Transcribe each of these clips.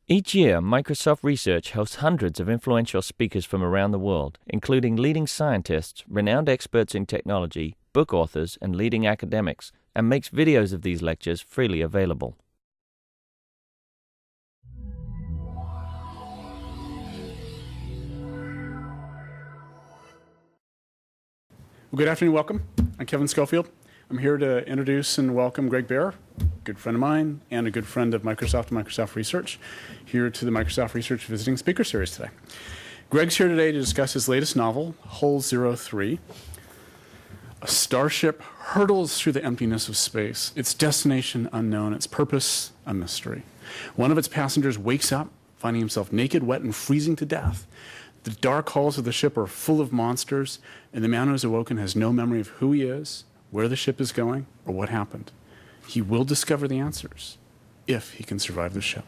Each year, Microsoft Research hosts hundreds of influential speakers from around the world, including leading scientists, renowned experts in technology, book authors, and leading academics, and makes videos of these lectures freely available. Well, good afternoon, welcome. I'm Kevin Schofield. I'm here to introduce and welcome Greg Bear, a good friend of mine and a good friend of Microsoft and Microsoft Research, here to the Microsoft Research Visiting Speaker Series today. Greg's here today to discuss his latest novel, Hull 03. A starship hurtles through the emptiness of space, its destination unknown, its purpose a mystery. One of its passengers wakes up, finding himself naked, wet, and freezing to death. The dark halls of the ship are full of monsters, and the man who is awoken has no memory of who he is, where the ship is going, or what happened. He will discover the answers if he can survive the ship.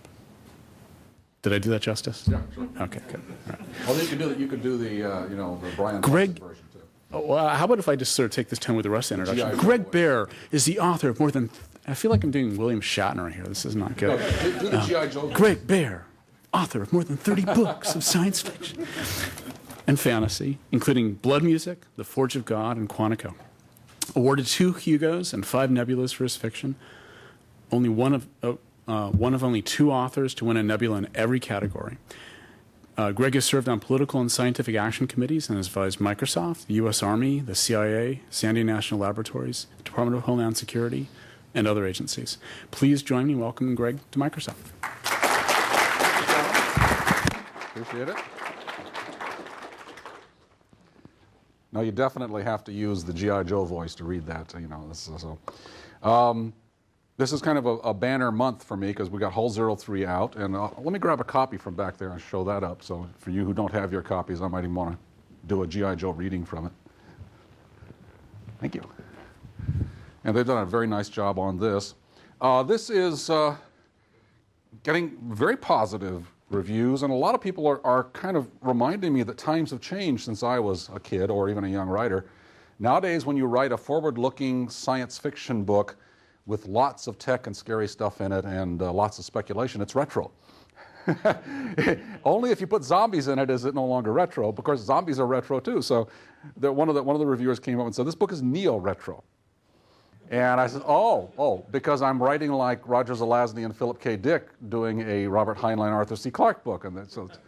Did I do that justice? Yeah, sure. Okay, good. All right. Well, you could do the the Brian Greg, version too. oh, well, how about if I just sort of take this time with the rest of the introduction? G.I. Greg Joe. Bear is the author of more than, I feel like I'm doing William Shatner here. This is not good. Okay, do the G.I. Joe. Greg Bear, author of more than 30 books of science fiction and fantasy, including Blood Music, The Forge of God, and Quantico. Awarded 2 Hugos and 5 Nebulas for his fiction. Only one of only 2 authors to win a Nebula in every category. Greg has served on political and scientific action committees and has advised Microsoft, the U.S. Army, the CIA, Sandia National Laboratories, Department of Homeland Security, and other agencies. Please join me in welcoming Greg to Microsoft. Appreciate it. Now you definitely have to use the G.I. Joe voice to read that. This is kind of a banner month for me because we got Hull 03 out, and let me grab a copy from back there and show that up. So for you who don't have your copies, I might even want to do a G.I. Joe reading from it. Thank you. And they've done a very nice job on this. This is getting very positive reviews, and a lot of people are kind of reminding me that times have changed since I was a kid or even a young writer. Nowadays, when you write a forward-looking science fiction book with lots of tech and scary stuff in it and lots of speculation, it's retro. Only if you put zombies in it is it no longer retro. Because zombies are retro too. So one of the reviewers came up and said, this book is neo-retro. And I said, oh, because I'm writing like Roger Zelazny and Philip K. Dick doing a Robert Heinlein, Arthur C. Clarke book. And so it's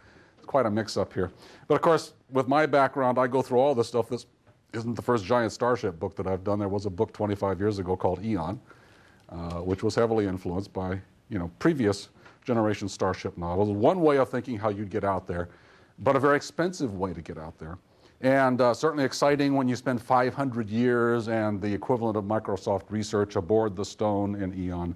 quite a mix-up here. But of course, with my background, I go through all this stuff. This isn't the first giant starship book that I've done. There was a book 25 years ago called Eon, which was heavily influenced by previous generation starship novels. One way of thinking how you'd get out there, but a very expensive way to get out there. And certainly exciting when you spend 500 years and the equivalent of Microsoft Research aboard the Stone in Eon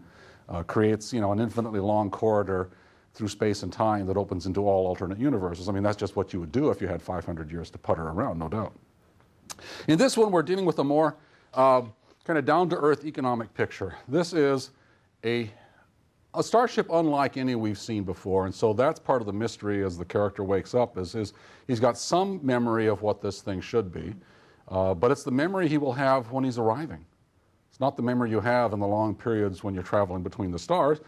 creates an infinitely long corridor through space and time that opens into all alternate universes. I mean, that's just what you would do if you had 500 years to putter around, no doubt. In this one, we're dealing with a more kind of down-to-earth economic picture. This is a starship unlike any we've seen before, and so that's part of the mystery as the character wakes up, is he's got some memory of what this thing should be, but it's the memory he will have when he's arriving. It's not the memory you have in the long periods when you're traveling between the stars,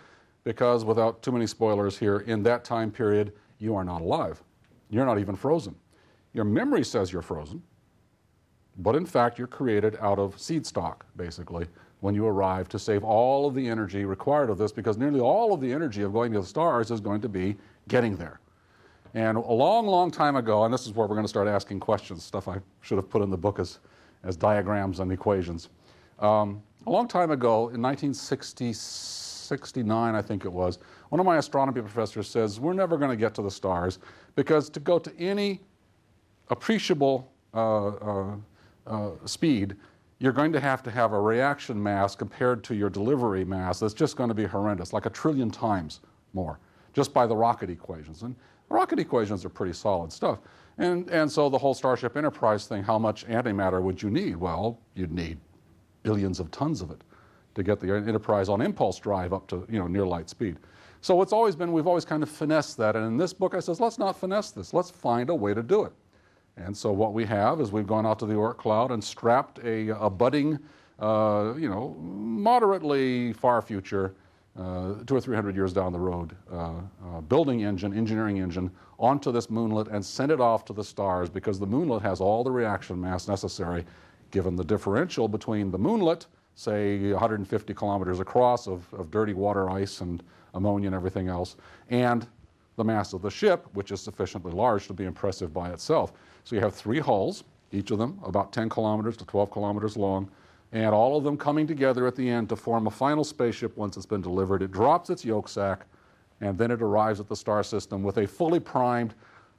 because without too many spoilers here, in that time period, you are not alive. You're not even frozen. Your memory says you're frozen, but in fact, you're created out of seed stock, basically, when you arrive to save all of the energy required of this, because nearly all of the energy of going to the stars is going to be getting there. And a long, long time ago, and this is where we're going to start asking questions, stuff I should have put in the book as diagrams and equations. A long time ago, in 1969, I think it was, one of my astronomy professors says, we're never going to get to the stars, because to go to any appreciable speed, you're going to have a reaction mass compared to your delivery mass that's just going to be horrendous, like 1 trillion times more, just by the rocket equations. And rocket equations are pretty solid stuff. And so the whole Starship Enterprise thing, how much antimatter would you need? Well, you'd need billions of tons of it to get the Enterprise on impulse drive up to near light speed. So it's always been, we've always kind of finessed that. And in this book I says, let's not finesse this. Let's find a way to do it. And so what we have is we've gone out to the Oort cloud and strapped a budding, moderately far future 200 or 300 years down the road, building engine, engineering engine, onto this moonlet and send it off to the stars, because the moonlet has all the reaction mass necessary, given the differential between the moonlet, say 150 kilometers across of dirty water ice and ammonia and everything else, and the mass of the ship, which is sufficiently large to be impressive by itself. So you have 3 hulls, each of them about 10 kilometers to 12 kilometers long, and all of them coming together at the end to form a final spaceship once it's been delivered. It drops its yolk sac, and then it arrives at the star system with a fully primed,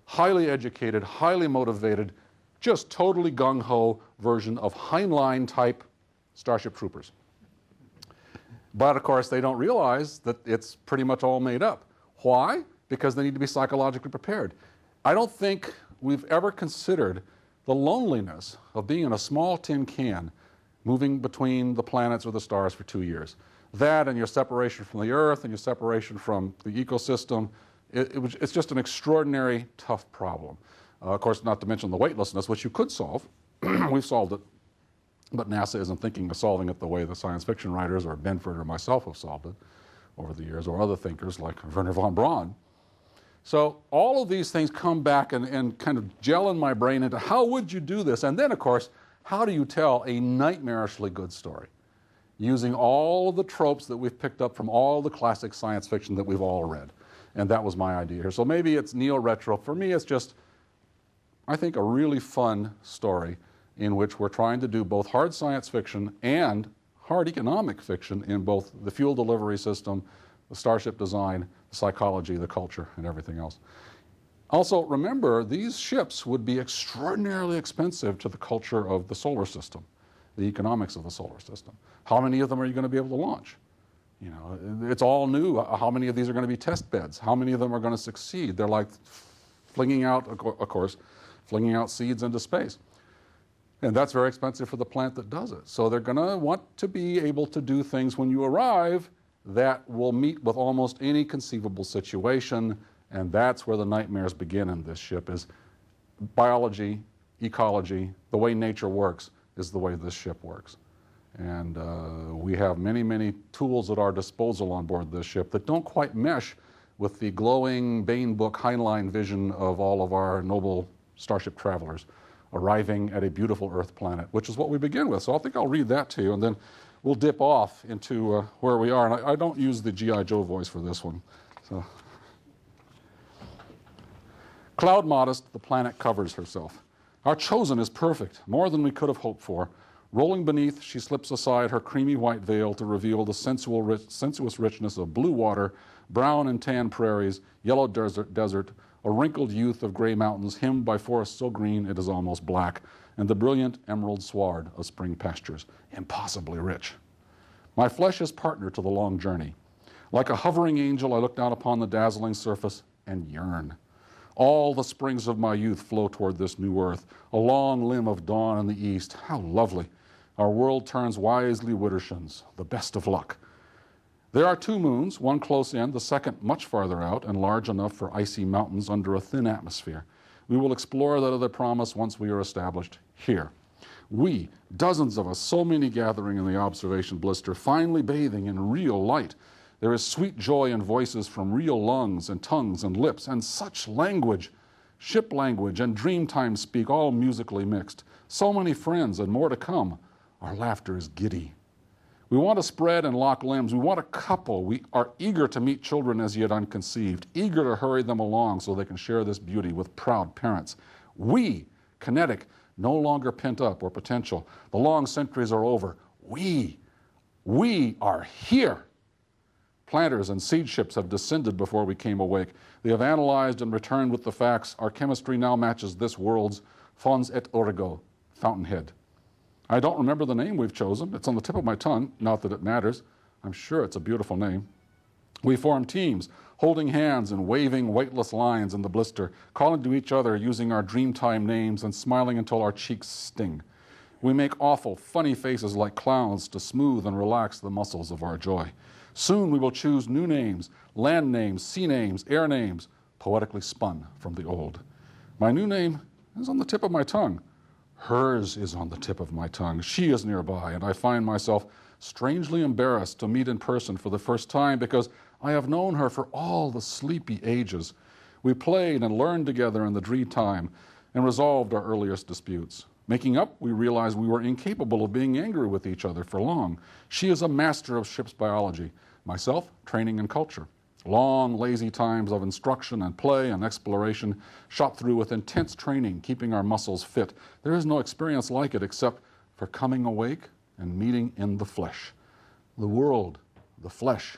highly educated, highly motivated, just totally gung-ho version of Heinlein-type Starship Troopers. But of course, they don't realize that it's pretty much all made up. Why? Because they need to be psychologically prepared. I don't think we've ever considered the loneliness of being in a small tin can moving between the planets or the stars for 2 years. That and your separation from the Earth and your separation from the ecosystem, it's just an extraordinary tough problem. Of course, not to mention the weightlessness, which you could solve. We've solved it, but NASA isn't thinking of solving it the way the science fiction writers or Benford or myself have solved it over the years, or other thinkers like Wernher von Braun. So all of these things come back and kind of gel in my brain into how would you do this? And then, of course, how do you tell a nightmarishly good story using all of the tropes that we've picked up from all the classic science fiction that we've all read? And that was my idea here. So maybe it's neo-retro. For me, it's just, I think, a really fun story in which we're trying to do both hard science fiction and hard economic fiction in both the fuel delivery system, the starship design, the psychology, the culture, and everything else. Also, remember, these ships would be extraordinarily expensive to the culture of the solar system, the economics of the solar system. How many of them are you going to be able to launch? You know, it's all new. How many of these are going to be test beds? How many of them are going to succeed? They're like flinging out, of course, flinging out seeds into space. And that's very expensive for the plant that does it. So they're going to want to be able to do things when you arrive that will meet with almost any conceivable situation. And that's where the nightmares begin in this ship, is biology, ecology, the way nature works is the way this ship works. And we have many, many tools at our disposal on board this ship that don't quite mesh with the glowing Bain book Heinlein vision of all of our noble starship travelers arriving at a beautiful Earth planet, which is what we begin with. So I think I'll read that to you, and then we'll dip off into where we are. And I don't use the G.I. Joe voice for this one. So. Cloud modest, the planet covers herself. Our chosen is perfect, more than we could have hoped for. Rolling beneath, she slips aside her creamy white veil to reveal the sensuous richness of blue water, brown and tan prairies, yellow desert, a wrinkled youth of gray mountains hemmed by forests so green it is almost black, and the brilliant emerald sward of spring pastures, impossibly rich. My flesh is partner to the long journey. Like a hovering angel, I look down upon the dazzling surface and yearn. All the springs of my youth flow toward this new earth, a long limb of dawn in the east. How lovely. Our world turns wisely widdershins, the best of luck. There are 2 moons, one close in, the second much farther out and large enough for icy mountains under a thin atmosphere. We will explore that other promise once we are established here. We, dozens of us, so many gathering in the observation blister, finally bathing in real light. There is sweet joy in voices from real lungs and tongues and lips, and such language, ship language and dreamtime speak, all musically mixed. So many friends and more to come. Our laughter is giddy. We want to spread and lock limbs. We want a couple. We are eager to meet children as yet unconceived, eager to hurry them along so they can share this beauty with proud parents. We, kinetic, no longer pent up or potential. The long centuries are over. We are here. Planters and seed ships have descended before we came awake. They have analyzed and returned with the facts. Our chemistry now matches this world's fons et origo, fountainhead. I don't remember the name we've chosen. It's on the tip of my tongue, not that it matters. I'm sure it's a beautiful name. We form teams, holding hands and waving weightless lines in the blister, calling to each other using our dreamtime names and smiling until our cheeks sting. We make awful, funny faces like clowns to smooth and relax the muscles of our joy. Soon we will choose new names, land names, sea names, air names, poetically spun from the old. My new name is on the tip of my tongue. Hers is on the tip of my tongue. She is nearby, and I find myself strangely embarrassed to meet in person for the first time because I have known her for all the sleepy ages. We played and learned together in the dream time and resolved our earliest disputes. Making up, we realized we were incapable of being angry with each other for long. She is a master of ship's biology. Myself, training and culture. Long, lazy times of instruction and play and exploration, shot through with intense training, keeping our muscles fit. There is no experience like it except for coming awake and meeting in the flesh. The world, the flesh.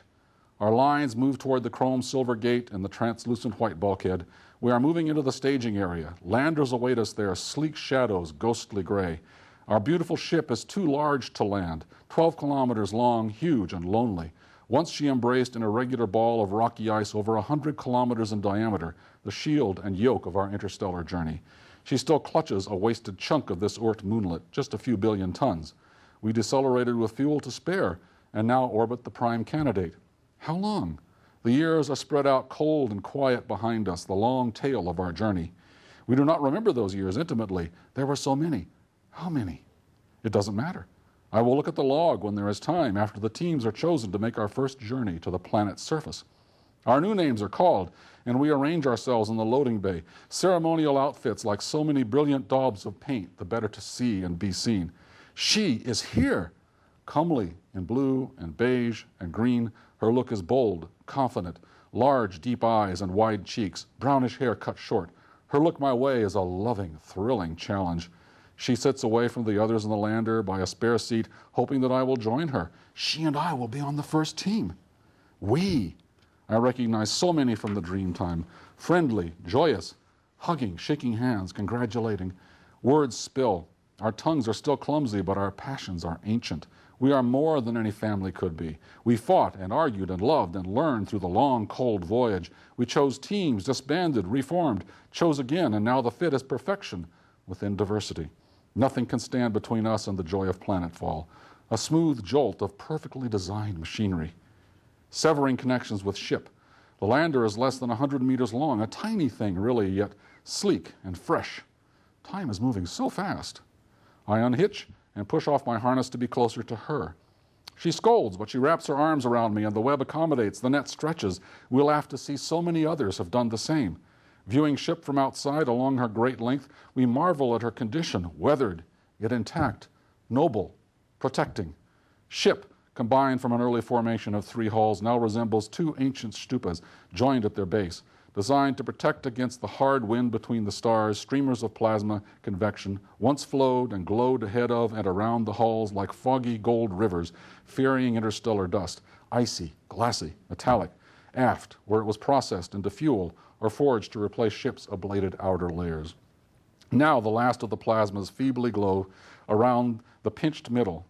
Our lines move toward the chrome silver gate and the translucent white bulkhead. We are moving into the staging area. Landers await us there, sleek shadows, ghostly gray. Our beautiful ship is too large to land, 12 kilometers long, huge and lonely. Once she embraced an irregular ball of rocky ice over 100 kilometers in diameter, the shield and yoke of our interstellar journey. She still clutches a wasted chunk of this Oort moonlet, just a few billion tons. We decelerated with fuel to spare and now orbit the prime candidate. How long? The years are spread out cold and quiet behind us, the long tail of our journey. We do not remember those years intimately. There were so many. How many? It doesn't matter. I will look at the log when there is time after the teams are chosen to make our first journey to the planet's surface. Our new names are called, and we arrange ourselves in the loading bay, ceremonial outfits like so many brilliant daubs of paint, the better to see and be seen. She is here, comely in blue and beige and green. Her look is bold, confident, large, deep eyes and wide cheeks, brownish hair cut short. Her look my way is a loving, thrilling challenge. She sits away from the others in the lander by a spare seat, hoping that I will join her. She and I will be on the first team. We. I recognize so many from the dream time. Friendly, joyous, hugging, shaking hands, congratulating. Words spill. Our tongues are still clumsy, but our passions are ancient. We are more than any family could be. We fought and argued and loved and learned through the long, cold voyage. We chose teams, disbanded, reformed, chose again, and now the fit is perfection within diversity. Nothing can stand between us and the joy of planetfall. A smooth jolt of perfectly designed machinery. Severing connections with ship. The lander is less than 100 meters long, a tiny thing really, yet sleek and fresh. Time is moving so fast. I unhitch and push off my harness to be closer to her. She scolds, but she wraps her arms around me and the web accommodates, the net stretches. We'll have to see so many others have done the same. Viewing ship from outside along her great length, we marvel at her condition, weathered, yet intact, noble, protecting. Ship, combined from an early formation of 3 hulls, now resembles 2 ancient stupas joined at their base, designed to protect against the hard wind between the stars. Streamers of plasma convection once flowed and glowed ahead of and around the hulls like foggy gold rivers, ferrying interstellar dust, icy, glassy, metallic, aft, where it was processed into fuel or forged to replace ship's ablated outer layers. Now the last of the plasmas feebly glow around the pinched middle,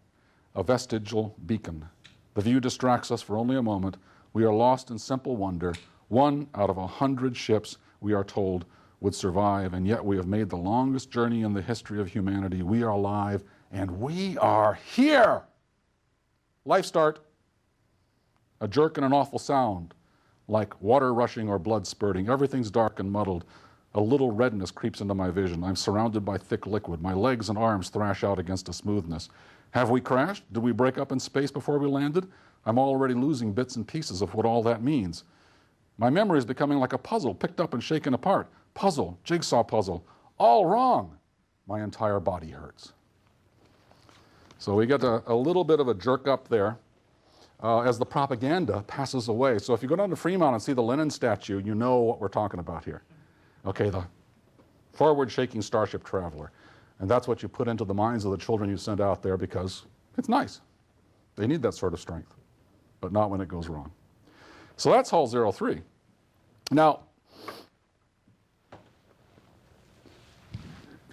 a vestigial beacon. The view distracts us for only a moment. We are lost in simple wonder. 1 out of 100 ships, we are told, would survive, and yet we have made the longest journey in the history of humanity. We are alive, and we are here! Life start. A jerk and an awful sound, like water rushing or blood spurting. Everything's dark and muddled. A little redness creeps into my vision. I'm surrounded by thick liquid. My legs and arms thrash out against a smoothness. Have we crashed? Did we break up in space before we landed? I'm already losing bits and pieces of what all that means. My memory is becoming like a puzzle, picked up and shaken apart. Puzzle, jigsaw puzzle, all wrong. My entire body hurts. So we get a little bit of a jerk up there as the propaganda passes away. So if you go down to Fremont and see the Lenin statue, you know what we're talking about here. Okay, the forward shaking Starship Traveler. And that's what you put into the minds of the children you send out there because it's nice. They need that sort of strength, but not when it goes wrong. So that's Hull 03. Now,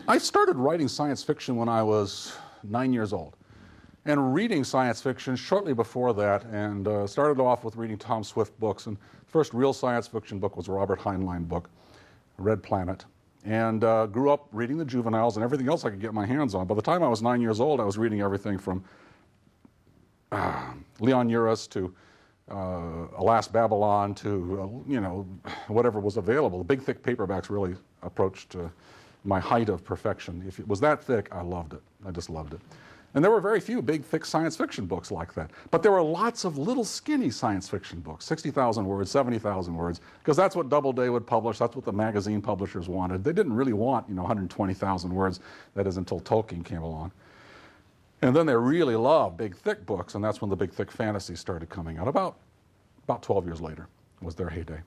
I started writing science fiction when I was 9 years old and reading science fiction shortly before that, and started off with reading Tom Swift books. And the first real science fiction book was a Robert Heinlein book, Red Planet, and grew up reading the juveniles and everything else I could get my hands on. By the time I was 9 years old, I was reading everything from Leon Uris to Alas Babylon to, whatever was available. The big, thick paperbacks really approached my height of perfection. If it was that thick, I loved it. I just loved it. And there were very few big, thick science fiction books like that. But there were lots of little skinny science fiction books, 60,000 words, 70,000 words, because that's what Doubleday would publish. That's what the magazine publishers wanted. They didn't really want, 120,000 words. That is until Tolkien came along. And then they really loved big, thick books, and that's when the big, thick fantasy started coming out. About 12 years later was their heyday.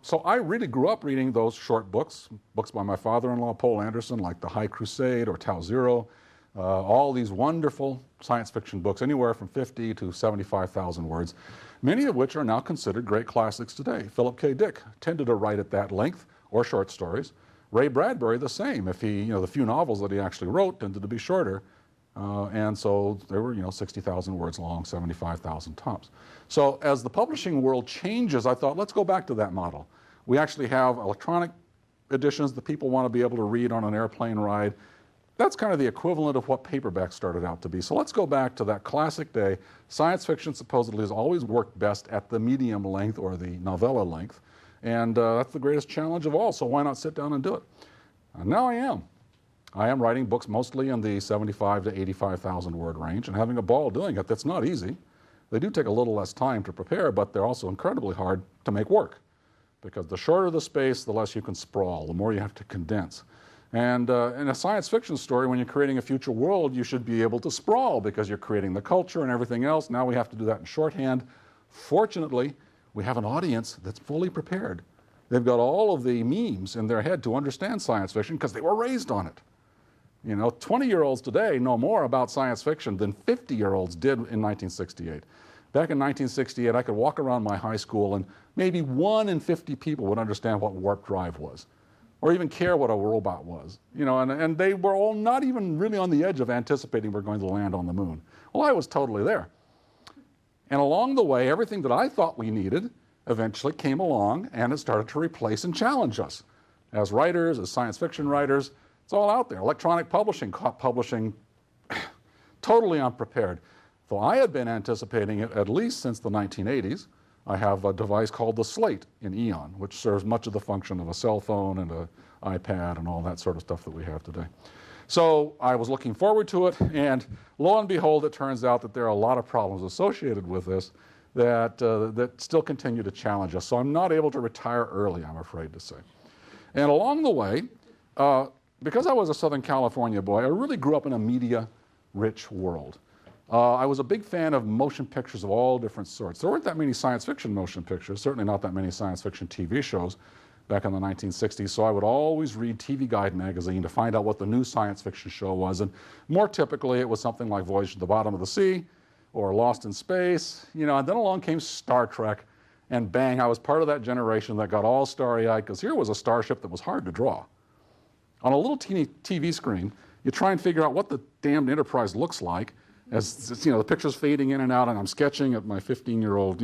So I really grew up reading those short books by my father-in-law, Poul Anderson, like The High Crusade or Tau Zero, all these wonderful science fiction books, anywhere from 50 to 75,000 words, many of which are now considered great classics today. Philip K. Dick tended to write at that length, or short stories. Ray Bradbury, the same. If he, the few novels that he actually wrote tended to be shorter. And so they were, 60,000 words long, 75,000 tops. So as the publishing world changes, I thought, let's go back to that model. We actually have electronic editions that people want to be able to read on an airplane ride. That's kind of the equivalent of what paperback started out to be. So let's go back to that classic day. Science fiction supposedly has always worked best at the medium length or the novella length. And that's the greatest challenge of all, so why not sit down and do it? And now I am. I am writing books mostly in the 75 to 85,000 word range and having a ball doing it. That's not easy. They do take a little less time to prepare, but they're also incredibly hard to make work, because the shorter the space, the less you can sprawl, the more you have to condense. And in a science fiction story, when you're creating a future world, you should be able to sprawl because you're creating the culture and everything else. Now we have to do that in shorthand. Fortunately, we have an audience that's fully prepared. They've got all of the memes in their head to understand science fiction because they were raised on it. 20-year-olds today know more about science fiction than 50-year-olds did in 1968. Back in 1968, I could walk around my high school and maybe 1 in 50 people would understand what warp drive was, or even care what a robot was. And they were all not even really on the edge of anticipating we're going to land on the moon. Well, I was totally there. And along the way, everything that I thought we needed eventually came along, and it started to replace and challenge us. As writers, as science fiction writers, it's all out there. Electronic publishing caught publishing totally unprepared. Though I had been anticipating it at least since the 1980s, I have a device called the Slate in Eon, which serves much of the function of a cell phone and an iPad and all that sort of stuff that we have today. So I was looking forward to it, and lo and behold, it turns out that there are a lot of problems associated with this that still continue to challenge us. So I'm not able to retire early, I'm afraid to say. And along the way, because I was a Southern California boy, I really grew up in a media-rich world. I was a big fan of motion pictures of all different sorts. There weren't that many science fiction motion pictures, certainly not that many science fiction TV shows back in the 1960s, so I would always read TV Guide magazine to find out what the new science fiction show was, and more typically it was something like Voyage to the Bottom of the Sea or Lost in Space, and then along came Star Trek, and bang, I was part of that generation that got all starry-eyed, because here was a starship that was hard to draw. On a little teeny TV screen, you try and figure out what the damned Enterprise looks like, as the picture's fading in and out, and I'm sketching at my 15-year-old,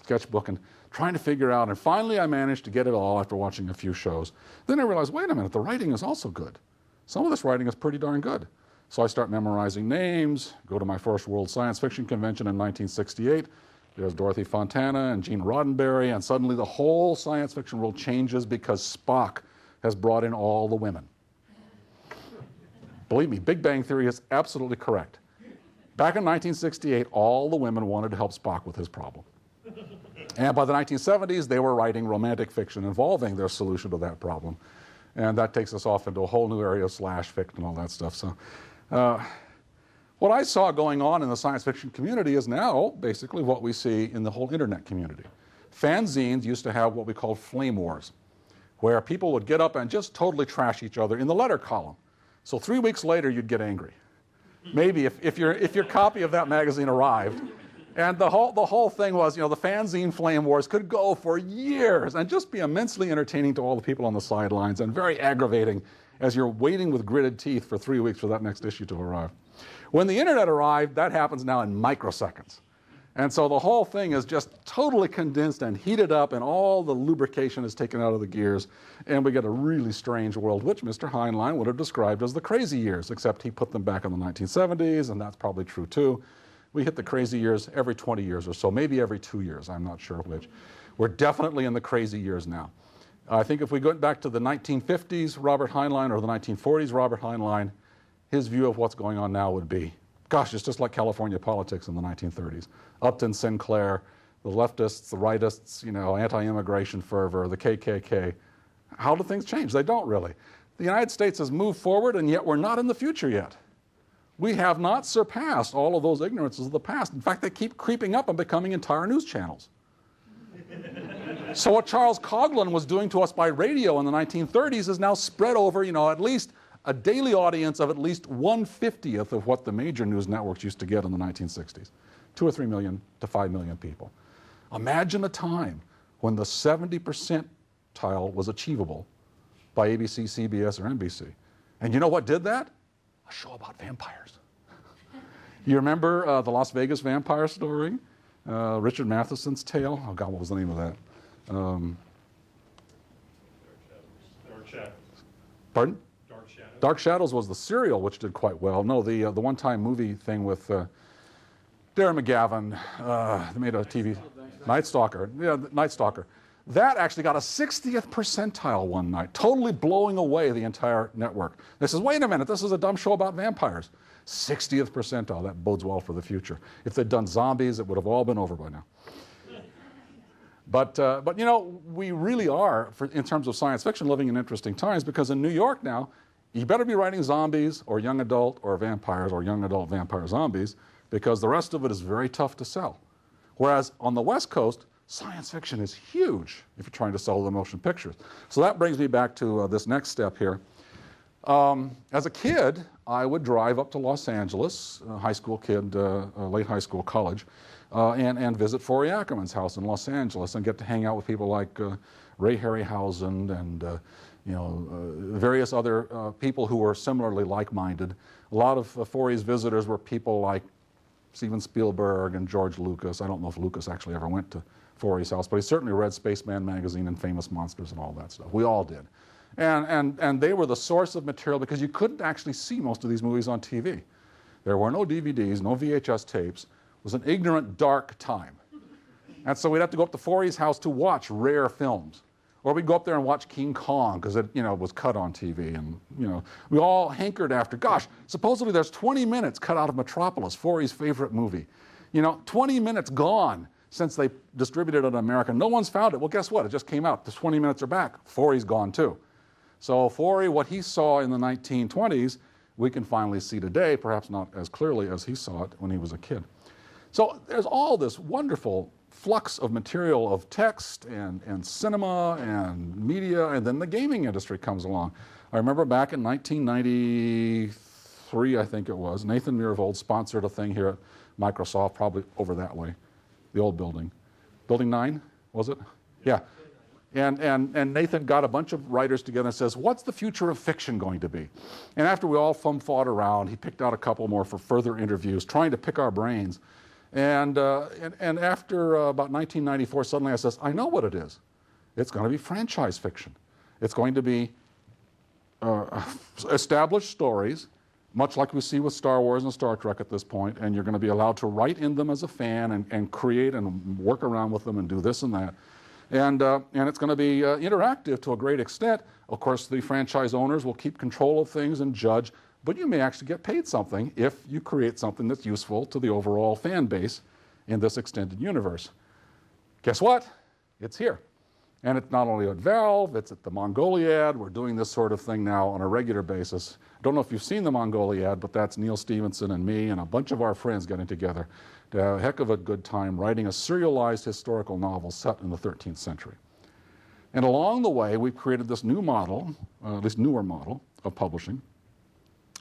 sketchbook and trying to figure out, and finally I managed to get it all after watching a few shows. Then I realized, wait a minute, the writing is also good. Some of this writing is pretty darn good. So I start memorizing names, go to my first World Science Fiction Convention in 1968. There's Dorothy Fontana and Gene Roddenberry, and suddenly the whole science fiction world changes because Spock has brought in all the women. Believe me, Big Bang Theory is absolutely correct. Back in 1968, all the women wanted to help Spock with his problem. And by the 1970s, they were writing romantic fiction involving their solution to that problem. And that takes us off into a whole new area of slash fiction and all that stuff. So what I saw going on in the science fiction community is now basically what we see in the whole internet community. Fanzines used to have what we called flame wars, where people would get up and just totally trash each other in the letter column. So 3 weeks later, you'd get angry. Maybe if your copy of that magazine arrived. And the whole thing was, the fanzine flame wars could go for years and just be immensely entertaining to all the people on the sidelines and very aggravating as you're waiting with gritted teeth for 3 weeks for that next issue to arrive. When the internet arrived, that happens now in microseconds. And so the whole thing is just totally condensed and heated up, and all the lubrication is taken out of the gears, and we get a really strange world, which Mr. Heinlein would have described as the crazy years, except he put them back in the 1970s, and that's probably true too. We hit the crazy years every 20 years or so, maybe every 2 years, I'm not sure which. We're definitely in the crazy years now. I think if we go back to the 1950s Robert Heinlein or the 1940s Robert Heinlein, his view of what's going on now would be, gosh, it's just like California politics in the 1930s. Upton Sinclair, the leftists, the rightists, anti-immigration fervor, the KKK. How do things change? They don't really. The United States has moved forward, and yet we're not in the future yet. We have not surpassed all of those ignorances of the past. In fact, they keep creeping up and becoming entire news channels. So what Charles Coughlin was doing to us by radio in the 1930s is now spread over, at least a daily audience of at least 1/50th of what the major news networks used to get in the 1960s. 2 or 3 million to 5 million people. Imagine a time when the 70 percentile was achievable by ABC, CBS, or NBC. And you know what did that? A show about vampires. You remember the Las Vegas vampire story? Richard Matheson's tale? Oh God, what was the name of that? Dark Shadows. Pardon? Dark Shadows. Dark Shadows was the serial, which did quite well. No, the one-time movie thing with Darren McGavin, they made a TV, Night Stalker. Yeah, Night Stalker. That actually got a 60th percentile one night, totally blowing away the entire network. They says, wait a minute, this is a dumb show about vampires. 60th percentile, that bodes well for the future. If they'd done zombies, it would have all been over by now. But we really are, in terms of science fiction, living in interesting times, because in New York now, you better be writing zombies or young adult or vampires or young adult vampire zombies, because the rest of it is very tough to sell. Whereas on the West Coast, science fiction is huge if you're trying to sell the motion pictures. So that brings me back to this next step here. As a kid, I would drive up to Los Angeles, a high school kid, late high school, college, and visit Forey Ackerman's house in Los Angeles and get to hang out with people like Ray Harryhausen and various other people who were similarly like-minded. A lot of Forey's visitors were people like Steven Spielberg and George Lucas. I don't know if Lucas actually ever went to Forey's house, but he certainly read Spaceman magazine and Famous Monsters and all that stuff. We all did. And they were the source of material because you couldn't actually see most of these movies on TV. There were no DVDs, no VHS tapes. It was an ignorant, dark time. And so we'd have to go up to Forey's house to watch rare films. Or we'd go up there and watch King Kong because it was cut on TV. And we all hankered after, gosh, supposedly there's 20 minutes cut out of Metropolis, Forey's favorite movie. 20 minutes gone since they distributed it in America. No one's found it. Well, guess what? It just came out. The 20 minutes are back. Forey's gone too. So Forey, what he saw in the 1920s, we can finally see today, perhaps not as clearly as he saw it when he was a kid. So there's all this wonderful flux of material of text and cinema and media, and then the gaming industry comes along. I remember back in 1993, I think it was, Nathan Myhrvold sponsored a thing here at Microsoft, probably over that way, the old building. Building 9, was it? Yeah. And Nathan got a bunch of writers together and says, what's the future of fiction going to be? And after we all fought around, he picked out a couple more for further interviews, trying to pick our brains. And after about 1994, suddenly I says, I know what it is. It's going to be franchise fiction. It's going to be established stories, much like we see with Star Wars and Star Trek at this point, and you're going to be allowed to write in them as a fan and create and work around with them and do this and that. And it's going to be interactive to a great extent. Of course, the franchise owners will keep control of things and judge, but you may actually get paid something if you create something that's useful to the overall fan base in this extended universe. Guess what? It's here. And it's not only at Valve, it's at the Mongoliad. We're doing this sort of thing now on a regular basis. I don't know if you've seen the Mongoliad, but that's Neil Stephenson and me and a bunch of our friends getting together to have a heck of a good time writing a serialized historical novel set in the 13th century. And along the way, we've created this new model, this newer model of publishing,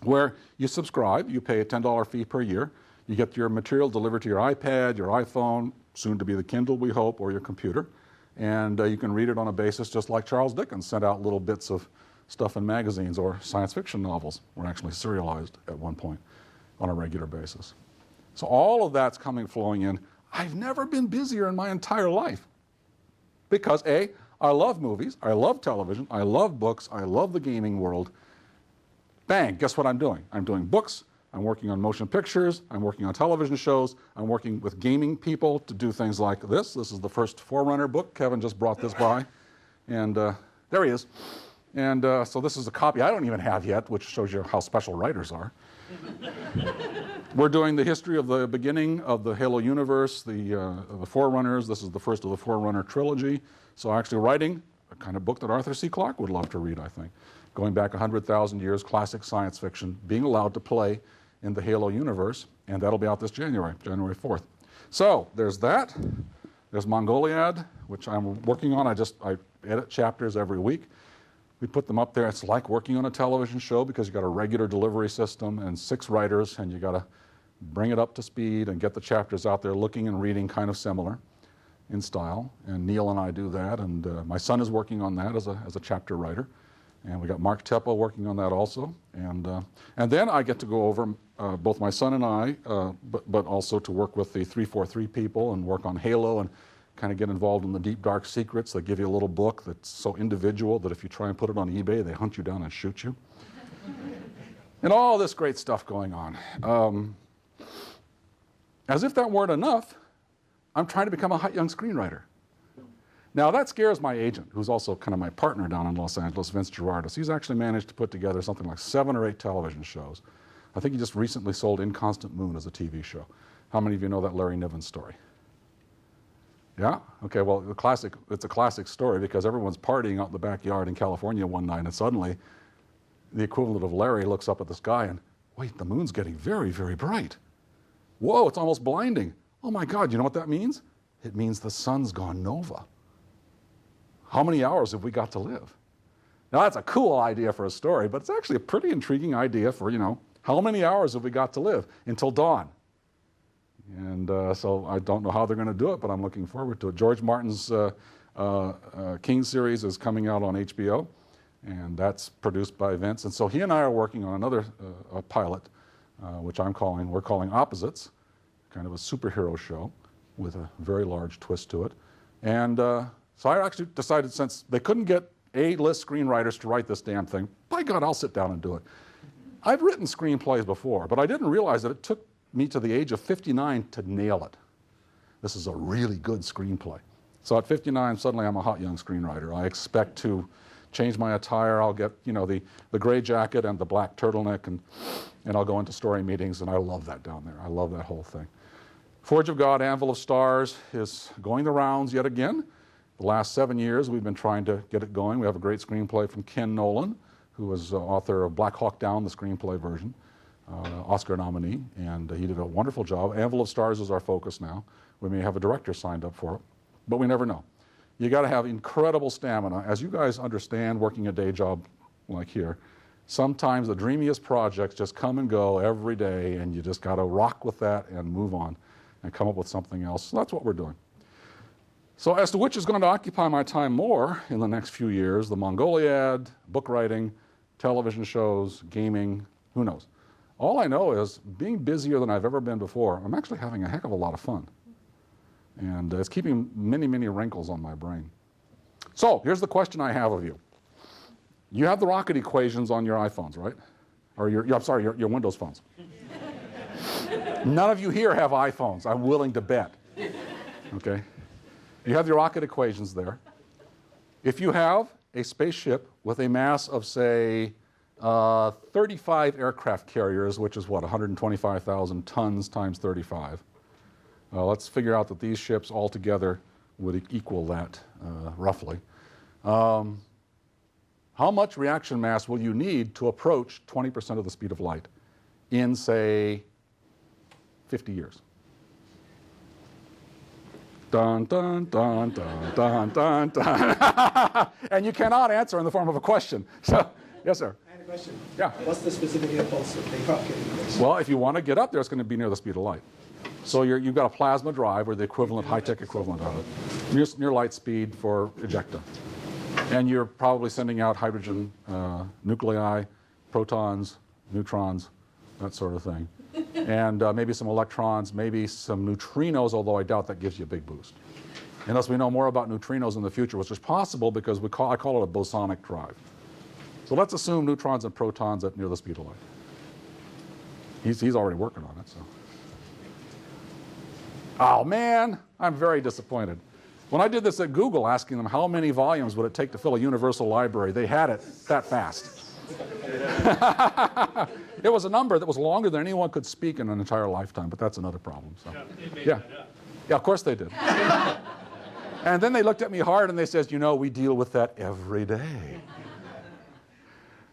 where you subscribe, you pay a $10 fee per year, you get your material delivered to your iPad, your iPhone, soon to be the Kindle, we hope, or your computer, and you can read it on a basis just like Charles Dickens sent out little bits of stuff in magazines, or science fiction novels were actually serialized at one point on a regular basis. So all of that's flowing in. I've never been busier in my entire life because A, I love movies, I love television, I love books, I love the gaming world. Bang, guess what I'm doing? I'm doing books, I'm working on motion pictures, I'm working on television shows, I'm working with gaming people to do things like this. This is the first Forerunner book. Kevin just brought this by, and there he is. And so this is a copy I don't even have yet, which shows you how special writers are. We're doing the history of the beginning of the Halo universe, the Forerunners. This is the first of the Forerunner trilogy. So actually writing a kind of book that Arthur C. Clarke would love to read, I think. Going back 100,000 years, classic science fiction, being allowed to play in the Halo universe, and that'll be out this January 4th. So there's that. There's Mongoliad, which I'm working on. I edit chapters every week. We put them up there. It's like working on a television show because you've got a regular delivery system and 6 writers, and you've got to bring it up to speed and get the chapters out there looking and reading kind of similar in style. And Neil and I do that, and my son is working on that as a chapter writer. And we got Mark Teppo working on that also. And then I get to go over, both my son and I, but also to work with the 343 people and work on Halo and kind of get involved in the deep, dark secrets. They give you a little book that's so individual that if you try and put it on eBay, they hunt you down and shoot you. And all this great stuff going on. As if that weren't enough, I'm trying to become a hot young screenwriter. Now, that scares my agent, who's also kind of my partner down in Los Angeles, Vince Gerardis. He's actually managed to put together something like 7 or 8 television shows. I think he just recently sold Inconstant Moon as a TV show. How many of you know that Larry Niven story? Yeah? Okay, well, it's a classic story because everyone's partying out in the backyard in California one night, and suddenly the equivalent of Larry looks up at the sky and, wait, the moon's getting very, very bright. Whoa, it's almost blinding. Oh my God, you know what that means? It means the sun's gone nova. How many hours have we got to live? Now, that's a cool idea for a story, but it's actually a pretty intriguing idea for, how many hours have we got to live until dawn? And so I don't know how they're going to do it, but I'm looking forward to it. George Martin's King series is coming out on HBO, and that's produced by Vince. And so he and I are working on another pilot, which we're calling Opposites, kind of a superhero show with a very large twist to it. And so I actually decided, since they couldn't get A-list screenwriters to write this damn thing, by God, I'll sit down and do it. I've written screenplays before, but I didn't realize that it took me to the age of 59 to nail it. This is a really good screenplay. So at 59, suddenly I'm a hot young screenwriter. I expect to change my attire. I'll get, the gray jacket and the black turtleneck, and I'll go into story meetings, and I love that down there. I love that whole thing. Forge of God, Anvil of Stars is going the rounds yet again. The last 7 years, we've been trying to get it going. We have a great screenplay from Ken Nolan, who was author of Black Hawk Down, the screenplay version, Oscar nominee, and he did a wonderful job. Anvil of Stars is our focus now. We may have a director signed up for it, but we never know. You got to have incredible stamina. As you guys understand, working a day job like here, sometimes the dreamiest projects just come and go every day, and you just got to rock with that and move on and come up with something else. So that's what we're doing. So as to which is going to occupy my time more in the next few years, the Mongoliad, book writing, television shows, gaming, who knows? All I know is, being busier than I've ever been before, I'm actually having a heck of a lot of fun. And it's keeping many, many wrinkles on my brain. So here's the question I have of you. You have the rocket equations on your iPhones, right? Or your Windows phones. None of you here have iPhones, I'm willing to bet. Okay? You have your rocket equations there. If you have a spaceship with a mass of, say, 35 aircraft carriers, which is what, 125,000 tons times 35. Let's figure out that these ships altogether would equal that, roughly. How much reaction mass will you need to approach 20% of the speed of light in, say, 50 years? Dun, dun, dun, dun, dun, dun, dun. And you cannot answer in the form of a question. So, yes, sir. I had a question. Yeah. What's the specific impulse of the rocket? Well, if you want to get up there, it's going to be near the speed of light. So you've got a plasma drive, or the equivalent, high-tech equivalent of it, near light speed for ejecta. And you're probably sending out hydrogen nuclei, protons, neutrons, that sort of thing. And maybe some electrons, maybe some neutrinos, although I doubt that gives you a big boost. Unless we know more about neutrinos in the future, which is possible because I call it a bosonic drive. So let's assume neutrons and protons at near the speed of light. He's already working on it, so. Oh man, I'm very disappointed. When I did this at Google, asking them how many volumes would it take to fill a universal library, they had it that fast. It was a number that was longer than anyone could speak in an entire lifetime, but that's another problem. So. Yeah, of course they did. And then they looked at me hard and they said, you know, we deal with that every day.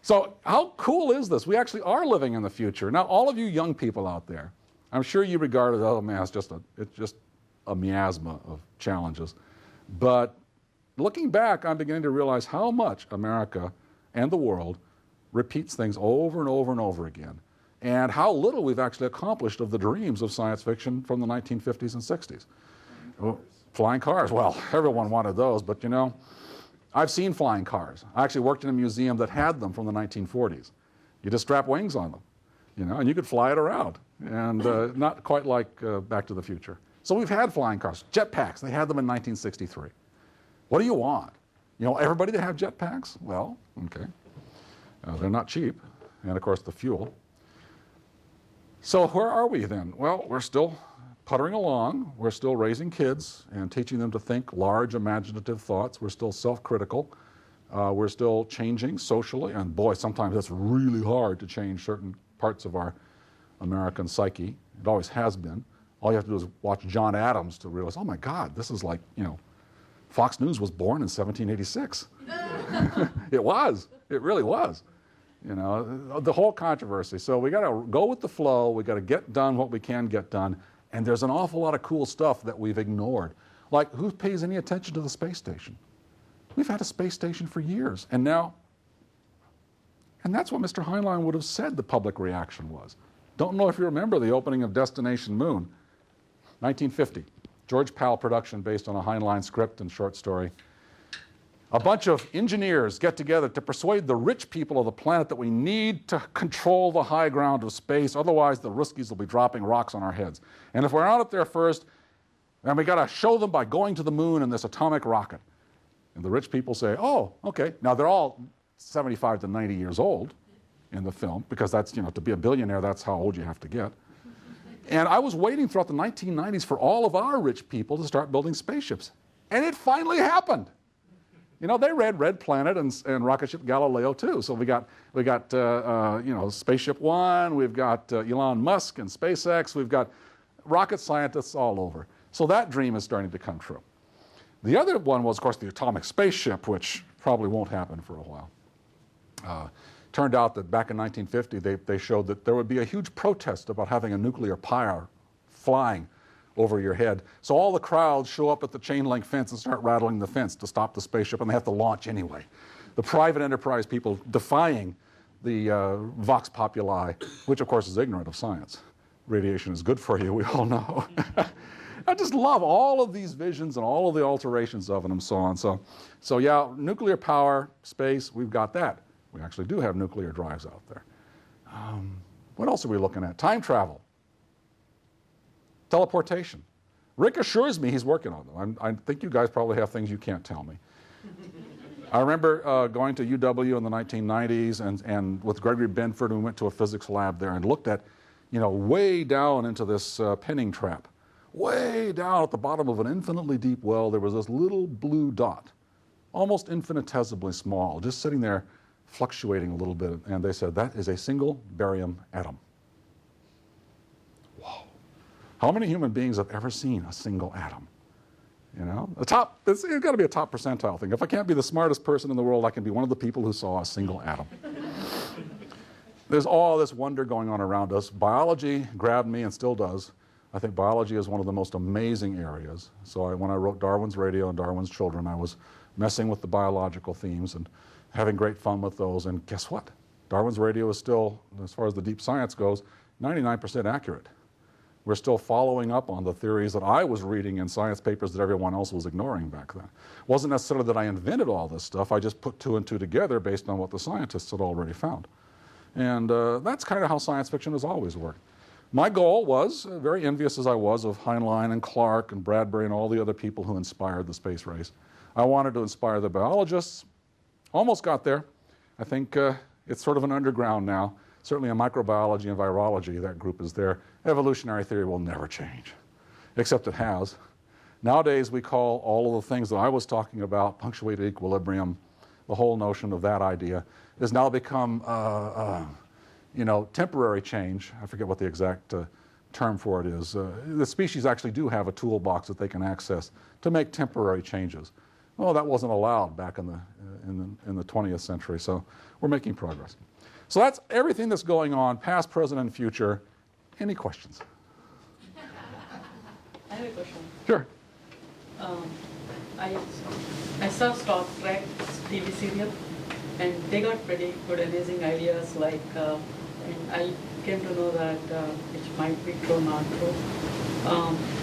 So how cool is this? We actually are living in the future. Now, all of you young people out there, I'm sure you regard it, oh man, it's just a miasma of challenges. But looking back, I'm beginning to realize how much America and the world repeats things over and over and over again, and how little we've actually accomplished of the dreams of science fiction from the 1950s and 60s. Flying cars, well, everyone wanted those, but you know, I've seen flying cars. I actually worked in a museum that had them from the 1940s. You just strap wings on them, you know, and you could fly it around, and not quite like Back to the Future. So we've had flying cars. Jetpacks, they had them in 1963. What do you want? You know, everybody to have jetpacks? Well, okay. They're not cheap, and of course the fuel. So where are we then? Well, we're still puttering along. We're still raising kids and teaching them to think large imaginative thoughts. We're still self-critical. We're still changing socially, and boy, sometimes it's really hard to change certain parts of our American psyche. It always has been. All you have to do is watch John Adams to realize, oh my God, this is like, you know, Fox News was born in 1786. It was. It really was. You know, the whole controversy. So we got to go with the flow. We got to get done what we can get done. And there's an awful lot of cool stuff that we've ignored. Like, who pays any attention to the space station? We've had a space station for years. And now, and that's what Mr. Heinlein would have said the public reaction was. Don't know if you remember the opening of Destination Moon, 1950. George Powell production based on a Heinlein script and short story. A bunch of engineers get together to persuade the rich people of the planet that we need to control the high ground of space, otherwise the Ruskies will be dropping rocks on our heads. And if we're not up there first, then we got to show them by going to the moon in this atomic rocket. And the rich people say, oh, okay. Now they're all 75 to 90 years old in the film, because that's, you know, to be a billionaire, that's how old you have to get. And I was waiting throughout the 1990s for all of our rich people to start building spaceships. And it finally happened. You know, they read Red Planet and rocket ship Galileo too. So we got you know, Spaceship One. We've got Elon Musk and SpaceX. We've got rocket scientists all over. So that dream is starting to come true. The other one was, of course, the atomic spaceship, which probably won't happen for a while. Turned out that back in 1950, they showed that there would be a huge protest about having a nuclear power flying over your head. So all the crowds show up at the chain link fence and start rattling the fence to stop the spaceship, and they have to launch anyway. The private enterprise people defying the vox populi, which of course is ignorant of science. Radiation is good for you, we all know. I just love all of these visions and all of the alterations of it and so on. So yeah, nuclear power, space, we've got that. We actually do have nuclear drives out there. What else are we looking at? Time travel. Teleportation. Rick assures me he's working on them. I think you guys probably have things you can't tell me. I remember going to UW in the 1990s and with Gregory Benford, we went to a physics lab there and looked at, you know, way down into this pinning trap. Way down at the bottom of an infinitely deep well, there was this little blue dot, almost infinitesimally small, just sitting there fluctuating a little bit. And they said, that is a single barium atom. Whoa. How many human beings have ever seen a single atom? You know, it's got to be a top percentile thing. If I can't be the smartest person in the world, I can be one of the people who saw a single atom. There's all this wonder going on around us. Biology grabbed me and still does. I think biology is one of the most amazing areas. So when I wrote Darwin's Radio and Darwin's Children, I was messing with the biological themes and having great fun with those. And guess what? Darwin's Radio is still, as far as the deep science goes, 99% accurate. We're still following up on the theories that I was reading in science papers that everyone else was ignoring back then. It wasn't necessarily that I invented all this stuff. I just put two and two together based on what the scientists had already found. And that's kind of how science fiction has always worked. My goal was, very envious as I was of Heinlein and Clark and Bradbury and all the other people who inspired the space race, I wanted to inspire the biologists. Almost got there. I think it's sort of an underground now. Certainly in microbiology and virology, that group is there. Evolutionary theory will never change, except it has. Nowadays, we call all of the things that I was talking about, punctuated equilibrium, the whole notion of that idea, has now become, temporary change. I forget what the exact term for it is. The species actually do have a toolbox that they can access to make temporary changes. Well, that wasn't allowed back in the 20th century, so we're making progress. So that's everything that's going on, past, present, and future. Any questions? I have a question. Sure. I saw Star Trek TV serial, and they got pretty good, amazing ideas. Like, and I came to know that which might be true, not true.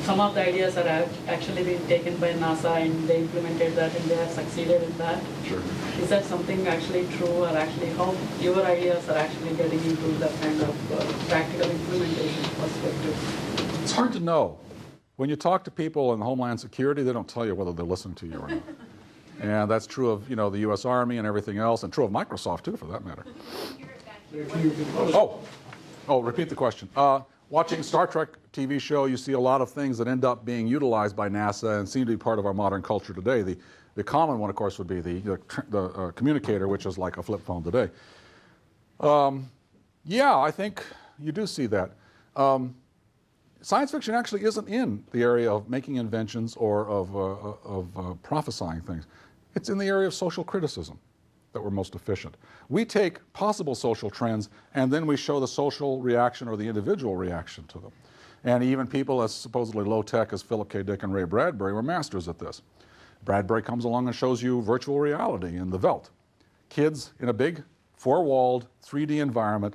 Some of the ideas are actually being taken by NASA, and they implemented that, and they have succeeded in that. Sure. Is that something actually true, or actually how your ideas are actually getting into that kind of practical implementation perspective? It's hard to know. When you talk to people in Homeland Security, they don't tell you whether they're listening to you or not. And that's true of the U.S. Army and everything else, and true of Microsoft too, for that matter. Repeat the question. Watching Star Trek TV show, you see a lot of things that end up being utilized by NASA and seem to be part of our modern culture today. The common one, of course, would be the communicator, which is like a flip phone today. Yeah, I think you do see that. Science fiction actually isn't in the area of making inventions or of prophesying things. It's in the area of social criticism that we're most efficient. We take possible social trends and then we show the social reaction or the individual reaction to them. And even people as supposedly low-tech as Philip K. Dick and Ray Bradbury were masters at this. Bradbury comes along and shows you virtual reality in the Veldt. Kids in a big, four-walled, 3D environment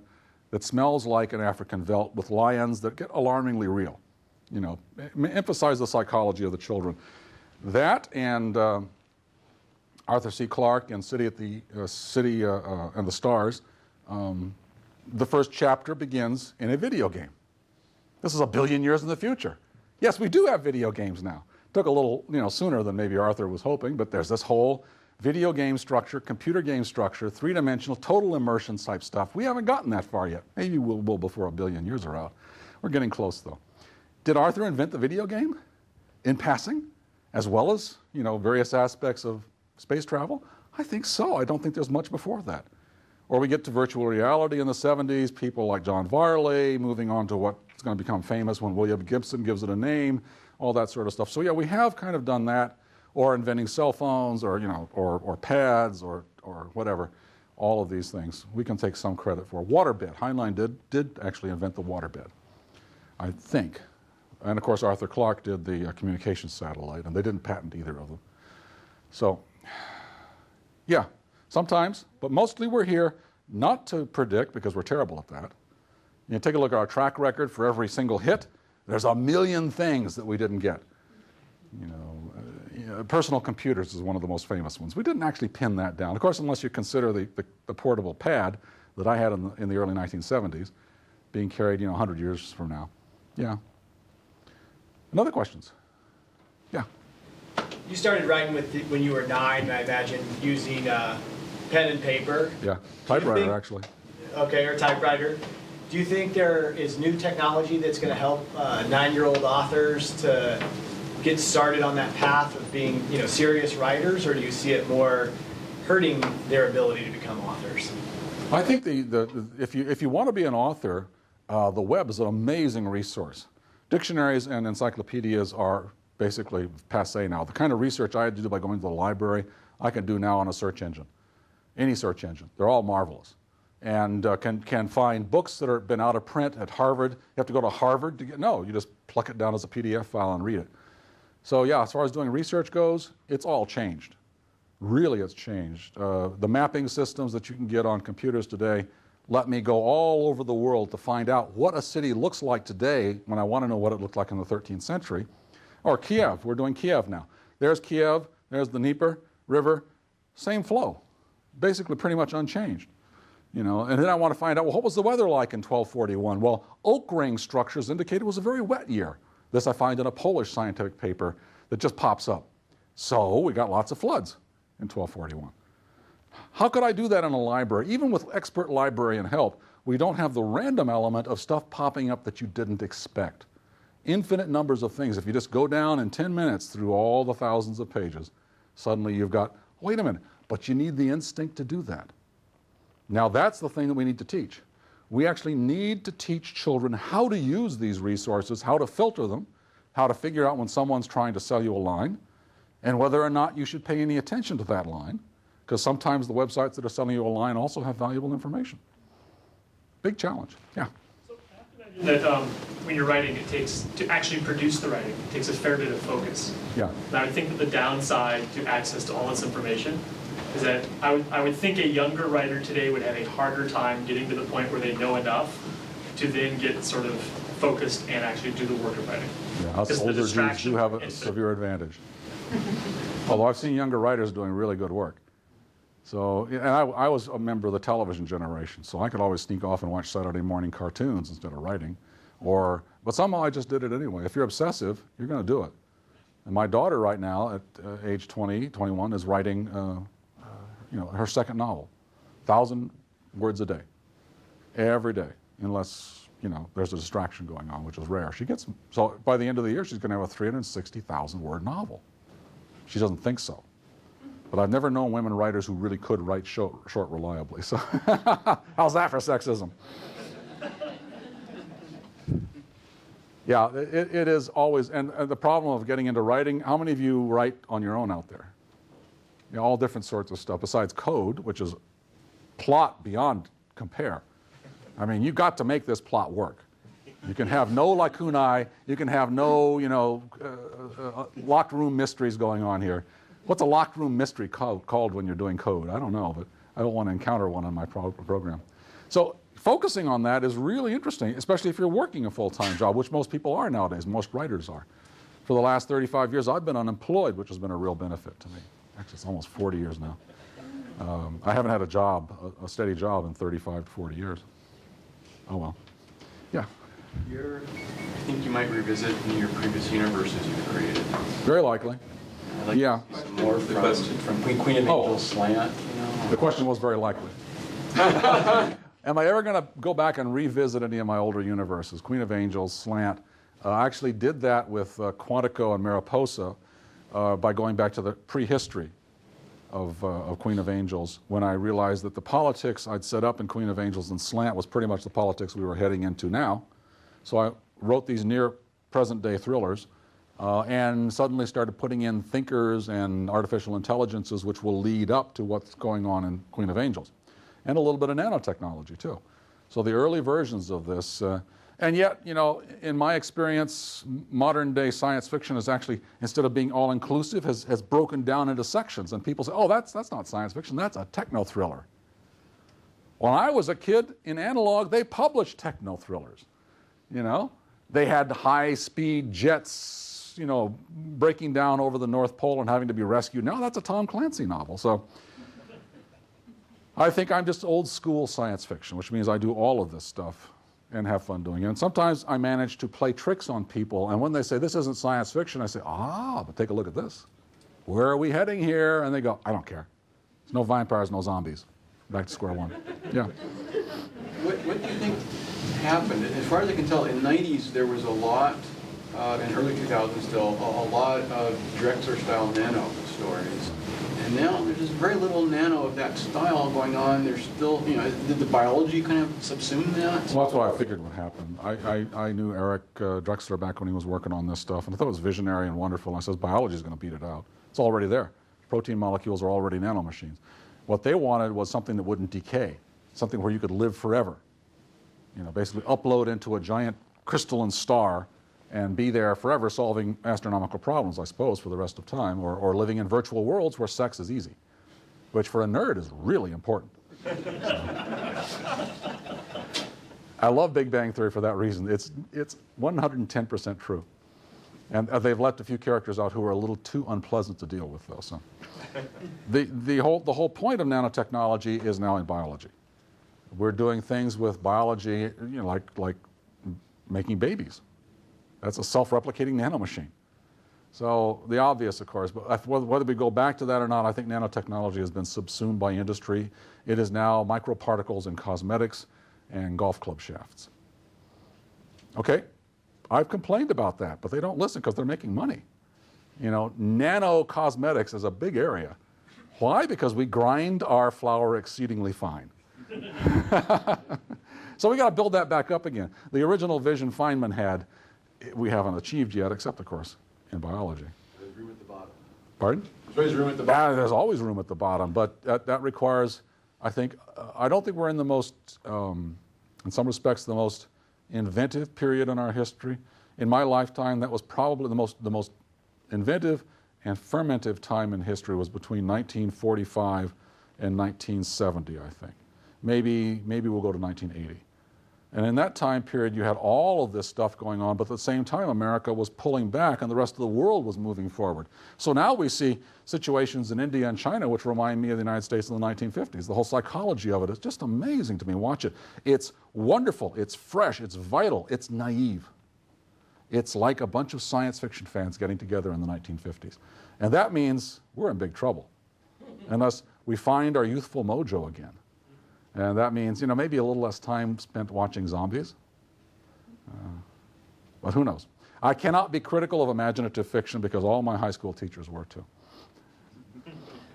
that smells like an African veldt with lions that get alarmingly real. Emphasize the psychology of the children. That and Arthur C. Clarke and City and the Stars. The first chapter begins in a video game. This is 1 billion years in the future. Yes, we do have video games now. Took a little, sooner than maybe Arthur was hoping, but there's this whole video game structure, computer game structure, three-dimensional, total immersion type stuff. We haven't gotten that far yet. Maybe we'll before 1 billion years are out. We're getting close, though. Did Arthur invent the video game in passing, as well as, various aspects of space travel? I think so. I don't think there's much before that. Or we get to virtual reality in the 70s, people like John Varley moving on to what's going to become famous when William Gibson gives it a name, all that sort of stuff. So yeah, we have kind of done that. Or inventing cell phones, or or pads, or whatever, all of these things we can take some credit for. Waterbed, Heinlein did actually invent the waterbed, I think, and of course Arthur Clarke did the communications satellite, and they didn't patent either of them. So, yeah, sometimes, but mostly we're here not to predict because we're terrible at that. Take a look at our track record for every single hit. There's 1 million things that we didn't get. Personal computers is one of the most famous ones. We didn't actually pin that down. Of course, unless you consider the portable pad that I had in the early 1970s being carried, 100 years from now. Yeah. Other questions? Yeah. You started writing when you were 9, I imagine, using pen and paper. Yeah, typewriter actually. Okay, or typewriter. Do you think there is new technology that's going to help 9-year-old authors to get started on that path of being, serious writers, or do you see it more hurting their ability to become authors? I think if you want to be an author, the web is an amazing resource. Dictionaries and encyclopedias are basically passé now. The kind of research I had to do by going to the library, I can do now on a search engine, any search engine. They're all marvelous, and can find books that have been out of print at Harvard. You have to go to Harvard to get. No, you just pluck it down as a PDF file and read it. So yeah, as far as doing research goes, it's all changed. Really, it's changed. The mapping systems that you can get on computers today let me go all over the world to find out what a city looks like today when I want to know what it looked like in the 13th century. Or Kiev, we're doing Kiev now. There's Kiev, there's the Dnieper River, same flow, basically pretty much unchanged. And then I want to find out, well, what was the weather like in 1241? Well, oak ring structures indicate it was a very wet year. This I find in a Polish scientific paper that just pops up. So we got lots of floods in 1241. How could I do that in a library? Even with expert librarian help, we don't have the random element of stuff popping up that you didn't expect. infinite numbers of things. If you just go down in 10 minutes through all the thousands of pages, suddenly you've got, wait a minute, but you need the instinct to do that. Now that's the thing that we need to teach. We actually need to teach children how to use these resources, how to filter them, how to figure out when someone's trying to sell you a line, and whether or not you should pay any attention to that line, because sometimes the websites that are selling you a line also have valuable information. Big challenge, yeah. So I have to imagine that when you're writing, it takes, to actually produce the writing, it takes a fair bit of focus. Yeah. And I would think that the downside to access to all this information is that I would think a younger writer today would have a harder time getting to the point where they know enough to then get sort of focused and actually do the work of writing. Yeah, us older dudes do have a severe advantage. Although I've seen younger writers doing really good work. So, and I was a member of the television generation, so I could always sneak off and watch Saturday morning cartoons instead of writing. But somehow I just did it anyway. If you're obsessive, you're going to do it. And my daughter right now, at age 20, 21, is writing her second novel, 1,000 words a day, every day, unless there's a distraction going on, which is rare. So by the end of the year, she's going to have a 360,000 word novel. She doesn't think so. But I've never known women writers who really could write short reliably. So how's that for sexism? Yeah, it is always, and the problem of getting into writing, how many of you write on your own out there? All different sorts of stuff, besides code, which is plot beyond compare. I mean, you've got to make this plot work. You can have no lacunae, you can have no, locked room mysteries going on here. What's a locked room mystery called when you're doing code? I don't know, but I don't want to encounter one in my program. So focusing on that is really interesting, especially if you're working a full-time job, which most people are nowadays, most writers are. For the last 35 years, I've been unemployed, which has been a real benefit to me. Actually, it's almost 40 years now. I haven't had a steady job in 35 to 40 years. Oh well. Yeah. I think you might revisit your previous universes you've created. Very likely. I'd like to see some more from Queen of Angels Slant. The question was very likely. Am I ever going to go back and revisit any of my older universes? Queen of Angels, Slant. I actually did that with Quantico and Mariposa by going back to the prehistory of Queen of Angels, when I realized that the politics I'd set up in Queen of Angels and Slant was pretty much the politics we were heading into now. So I wrote these near present day thrillers and suddenly started putting in thinkers and artificial intelligences which will lead up to what's going on in Queen of Angels. And a little bit of nanotechnology too. So the early versions of this, and yet, in my experience, modern day science fiction is actually, instead of being all inclusive, has broken down into sections. And people say, oh, that's not science fiction, that's a techno thriller. When I was a kid in analog, they published techno thrillers. They had high-speed jets, breaking down over the North Pole and having to be rescued. Now that's a Tom Clancy novel. So I think I'm just old school science fiction, which means I do all of this stuff and have fun doing it. And sometimes I manage to play tricks on people, and when they say this isn't science fiction, I say, but take a look at this. Where are we heading here? And they go, I don't care. There's no vampires, no zombies. Back to square one. Yeah. What do you think happened? As far as I can tell, in the 90s there was a lot, in early 2000s still, a lot of Drexler-style nano stories. And now there's just very little nano of that style going on. There's still, did the biology kind of subsume that? Well, that's what I figured would happen. I knew Eric Drexler back when he was working on this stuff, and I thought it was visionary and wonderful. And I says, biology is going to beat it out. It's already there. Protein molecules are already nanomachines. What they wanted was something that wouldn't decay, something where you could live forever. Basically upload into a giant crystalline star and be there forever solving astronomical problems, I suppose, for the rest of time, or living in virtual worlds where sex is easy, which for a nerd is really important. I love Big Bang Theory for that reason. It's 110% true. And they've left a few characters out who are a little too unpleasant to deal with, though. So, the whole point of nanotechnology is now in biology. We're doing things with biology, like making babies. That's a self-replicating nanomachine. So the obvious, of course, but whether we go back to that or not, I think nanotechnology has been subsumed by industry. It is now microparticles in cosmetics and golf club shafts. Okay, I've complained about that, but they don't listen because they're making money. You know, nano cosmetics is a big area. Why? Because we grind our flour exceedingly fine. So we got to build that back up again. The original vision Feynman had, we haven't achieved yet, except, of course, in biology. There's room at the bottom. Pardon? There's room at the bottom. There's always room at the bottom, but that requires, I think, I don't think we're in the most, in some respects, the most inventive period in our history. In my lifetime, that was probably the most inventive and fermentive time in history was between 1945 and 1970, I think. Maybe we'll go to 1980. And in that time period, you had all of this stuff going on, but at the same time, America was pulling back and the rest of the world was moving forward. So now we see situations in India and China which remind me of the United States in the 1950s. The whole psychology of it is just amazing to me. Watch it. It's wonderful, it's fresh, it's vital, it's naive. It's like a bunch of science fiction fans getting together in the 1950s. And that means we're in big trouble unless we find our youthful mojo again. And that means, you know, maybe a little less time spent watching zombies. But who knows? I cannot be critical of imaginative fiction because all my high school teachers were too.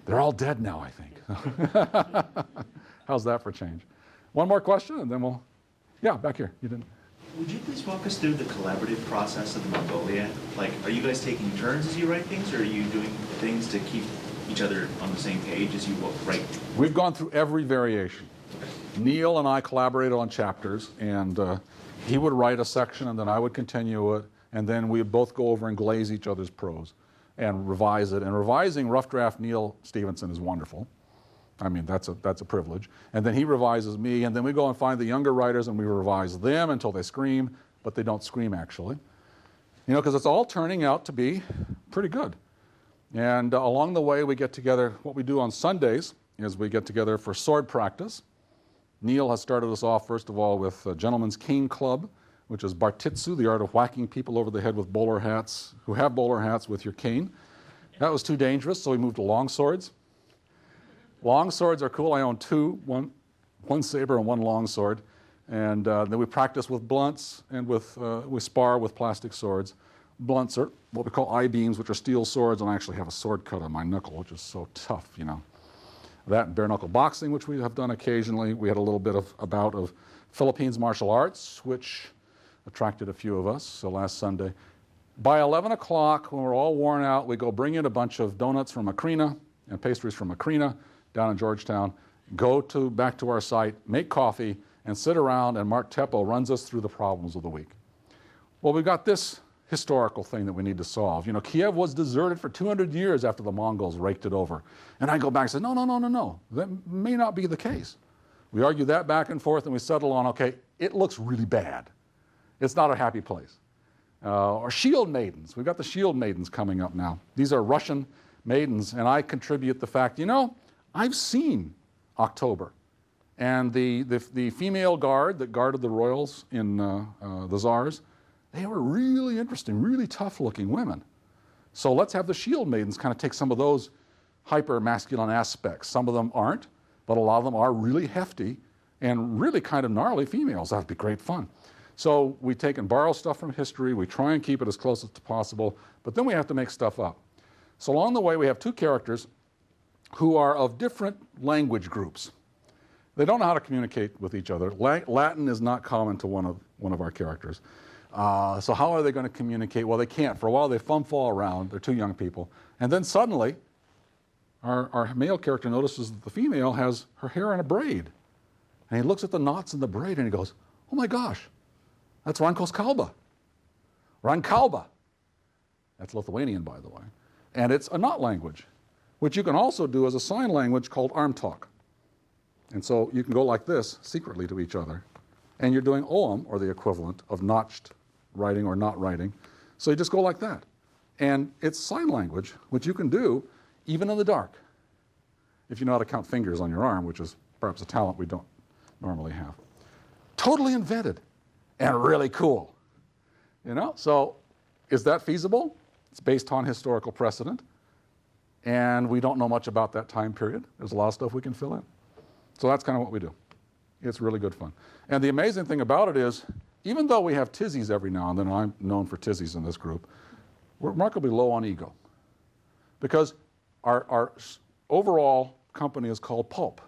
They're all dead now, I think. How's that for change? One more question and then we'll... Yeah, back here. You didn't... Would you please walk us through the collaborative process of Mongolia? Like, are you guys taking turns as you write things, or are you doing things to keep each other on the same page as you write? We've gone through every variation. Neil and I collaborated on chapters, and he would write a section, and then I would continue it, and then we'd both go over and glaze each other's prose and revise it. And revising rough draft Neil Stevenson is wonderful. I mean, that's a privilege. And then he revises me, and then we go and find the younger writers, and we revise them until they scream, but they don't scream actually. You know, because it's all turning out to be pretty good. And along the way, we get together. What we do on Sundays is we get together for sword practice. Neil has started us off, first of all, with Gentleman's Cane Club, which is Bartitsu, the art of whacking people over the head with bowler hats, who have bowler hats with your cane. That was too dangerous, so we moved to long swords. Long swords are cool. I own two, one saber and one long sword. And then we practice with blunts, and we spar with plastic swords. Blunts are what we call I-beams, which are steel swords, and I actually have a sword cut on my knuckle, which is so tough, you know. That and bare knuckle boxing, which we have done occasionally. We had a little bit of a bout of Philippines martial arts, which attracted a few of us, so last Sunday. By 11 o'clock, when we're all worn out, we go bring in a bunch of donuts from Macrina and pastries from Macrina down in Georgetown, go back to our site, make coffee, and sit around, and Mark Teppo runs us through the problems of the week. Well, we've got this historical thing that we need to solve. You know, Kiev was deserted for 200 years after the Mongols raked it over. And I go back and say, no, that may not be the case. We argue that back and forth, and we settle on, okay, it looks really bad. It's not a happy place. Or shield maidens. We've got the shield maidens coming up now. These are Russian maidens, and I contribute the fact, you know, I've seen October. And the female guard that guarded the royals in the czars, they were really interesting, really tough-looking women. So let's have the shield maidens kind of take some of those hyper-masculine aspects. Some of them aren't, but a lot of them are really hefty and really kind of gnarly females. That'd be great fun. So we take and borrow stuff from history. We try and keep it as close as possible, but then we have to make stuff up. So along the way, we have two characters who are of different language groups. They don't know how to communicate with each other. Latin is not common to one of our characters. So how are they going to communicate? Well, they can't. For a while, they fall around. They're two young people. And then suddenly, our male character notices that the female has her hair in a braid. And he looks at the knots in the braid and he goes, oh my gosh, that's Rankoskalba. Rankalba. That's Lithuanian, by the way. And it's a knot language, which you can also do as a sign language called arm talk. And so you can go like this secretly to each other. And you're doing oam, or the equivalent of notched writing or not writing. So you just go like that. And it's sign language, which you can do even in the dark, if you know how to count fingers on your arm, which is perhaps a talent we don't normally have. Totally invented and really cool. You know, so is that feasible? It's based on historical precedent. And we don't know much about that time period. There's a lot of stuff we can fill in. So that's kind of what we do. It's really good fun. And the amazing thing about it is, even though we have tizzies every now and then, I'm known for tizzies in this group, we're remarkably low on ego. Because our overall company is called Pulp.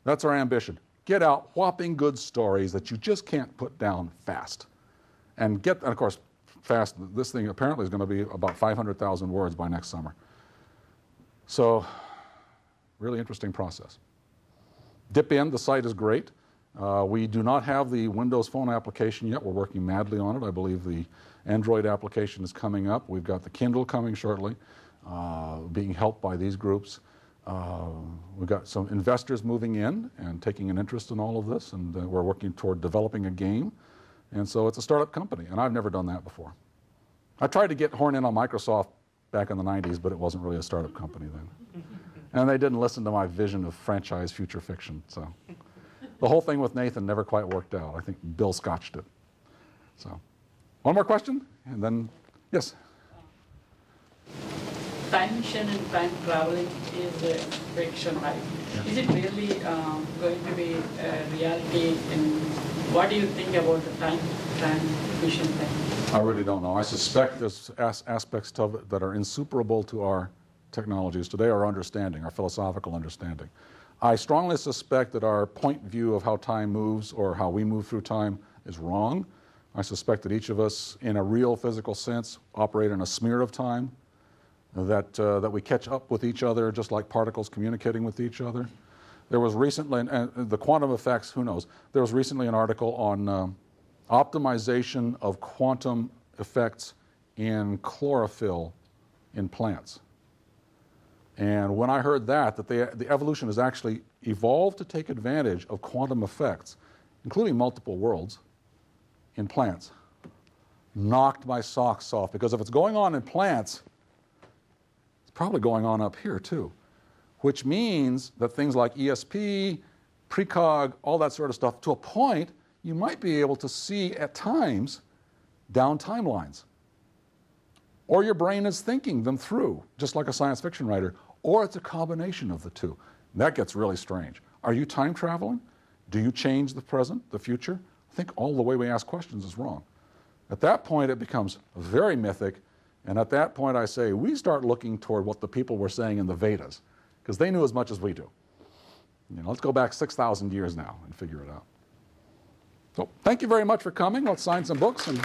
That's our ambition. Get out whopping good stories that you just can't put down fast. And of course, fast, this thing apparently is going to be about 500,000 words by next summer. So, really interesting process. Dip in, the site is great. We do not have the Windows Phone application yet. We're working madly on it. I believe the Android application is coming up. We've got the Kindle coming shortly, being helped by these groups. We've got some investors moving in and taking an interest in all of this, and we're working toward developing a game. And so it's a startup company, and I've never done that before. I tried to get horn in on Microsoft back in the 90s, but it wasn't really a startup company then. And they didn't listen to my vision of franchise future fiction. So the whole thing with Nathan never quite worked out. I think Bill scotched it. So one more question, and then, yes? Time machine and time traveling is a fiction, right? Yeah. Is it really going to be a reality? And what do you think about the time machine thing? I really don't know. I suspect there's aspects of it that are insuperable to our technologies today, our understanding, our philosophical understanding. I strongly suspect that our point view of how time moves or how we move through time is wrong. I suspect that each of us, in a real physical sense, operate in a smear of time, that we catch up with each other just like particles communicating with each other. There was recently, and the quantum effects, who knows, there was recently an article on optimization of quantum effects in chlorophyll in plants. And when I heard that the evolution has actually evolved to take advantage of quantum effects, including multiple worlds, in plants, knocked my socks off. Because if it's going on in plants, it's probably going on up here too. Which means that things like ESP, precog, all that sort of stuff, to a point, you might be able to see at times down timelines. Or your brain is thinking them through, just like a science fiction writer. Or it's a combination of the two. That gets really strange. Are you time traveling? Do you change the present, the future? I think all the way we ask questions is wrong. At that point, it becomes very mythic. And at that point, I say, we start looking toward what the people were saying in the Vedas, because they knew as much as we do. Let's go back 6,000 years now and figure it out. So thank you very much for coming. Let's sign some books and